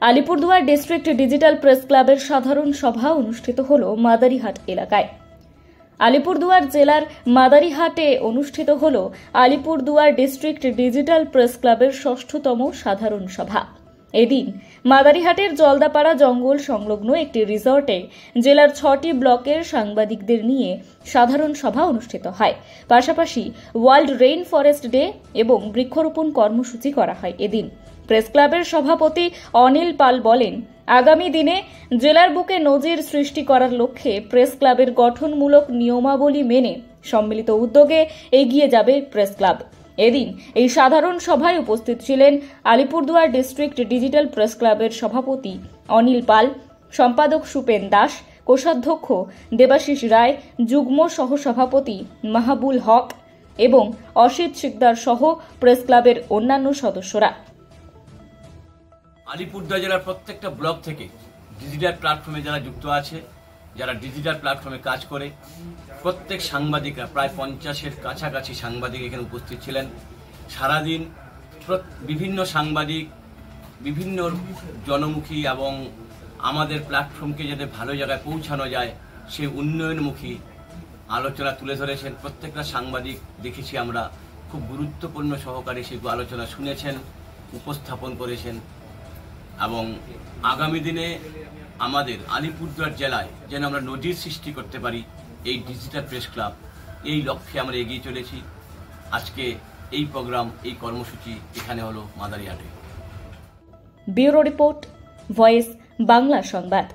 Alipurduar district digital press ক্লাবের সাধারণ সভা অনুষ্ঠিত হল মাদারিহাট এলাকায়। আলিপুরদুয়ার জেলার মাদারিহাটে অনুষ্ঠিত হল আলিপুরদুয়ার ডিস্ট্রিক্ট ডিজিটাল প্রেস ক্লাবের ৬ষ্ঠতম সাধারণ সভা। এদিন মাদারিহাটের জলদাপাড়া জঙ্গল সংলগ্ন একটি রিসর্টে জেলার ৬টি ব্লকের সাংবাদিকদের নিয়ে সাধারণ সভা অনুষ্ঠিত হয়। পাশাপাশি ওয়ার্ল্ড রেইন ফরেস্ট ডে এবং বৃক্ষরোপণ কর্মসূচি করা হয়। এদিন প্রেস ক্লাবের সভাপতি অনিল পাল বলেন, আগামী দিনে জেলার বুকে নজির সৃষ্টি করার লক্ষ্যে প্রেস ক্লাবের গঠনমূলক নিয়মাবলী মেনে সম্মিলিত উদ্যোগে এগিয়ে যাবে প্রেস ক্লাব। এদিন এই সাধারণ সভায় উপস্থিত ছিলেন আলিপুরদুয়ার ডিস্ট্রিক্ট ডিজিটাল প্রেস ক্লাবের সভাপতি অনিল পাল, সম্পাদক সুপেন দাস, কোষাধ্যক্ষ দেবাশিস রায়, যুগ্ম সহসভাপতি মাহবুল হক এবং অসিত শিকদার সহ প্রেস ক্লাবের অন্যান্য সদস্যরা। আলিপুরদুয়ার জেলার প্রত্যেকটা ব্লক থেকে ডিজিটাল প্ল্যাটফর্মে যারা যুক্ত আছে, যারা ডিজিটাল প্ল্যাটফর্মে কাজ করে, প্রত্যেক সাংবাদিকরা প্রায় 50-এর কাছাকাছি সাংবাদিক এখানে উপস্থিত ছিলেন। সারাদিন বিভিন্ন সাংবাদিক বিভিন্ন জনমুখী এবং আমাদের প্ল্যাটফর্মকে যাতে ভালো জায়গায় পৌঁছানো যায় সেই উন্নয়নমুখী আলোচনা তুলে ধরেছেন। প্রত্যেকটা সাংবাদিক দেখেছি আমরা খুব গুরুত্বপূর্ণ সহকারে সেই আলোচনা শুনেছেন, উপস্থাপন করেছেন এবং আগামী দিনে আমাদের আলিপুরদুয়ার জেলায় যেন আমরা নজির সৃষ্টি করতে পারি এই ডিজিটাল প্রেস ক্লাব, এই লক্ষ্যে আমরা এগিয়ে চলেছি। আজকে এই প্রোগ্রাম, এই কর্মসূচি এখানে হলো মাদারিহাটে। ব্যুরো রিপোর্ট, ভয়েস বাংলা সংবাদ।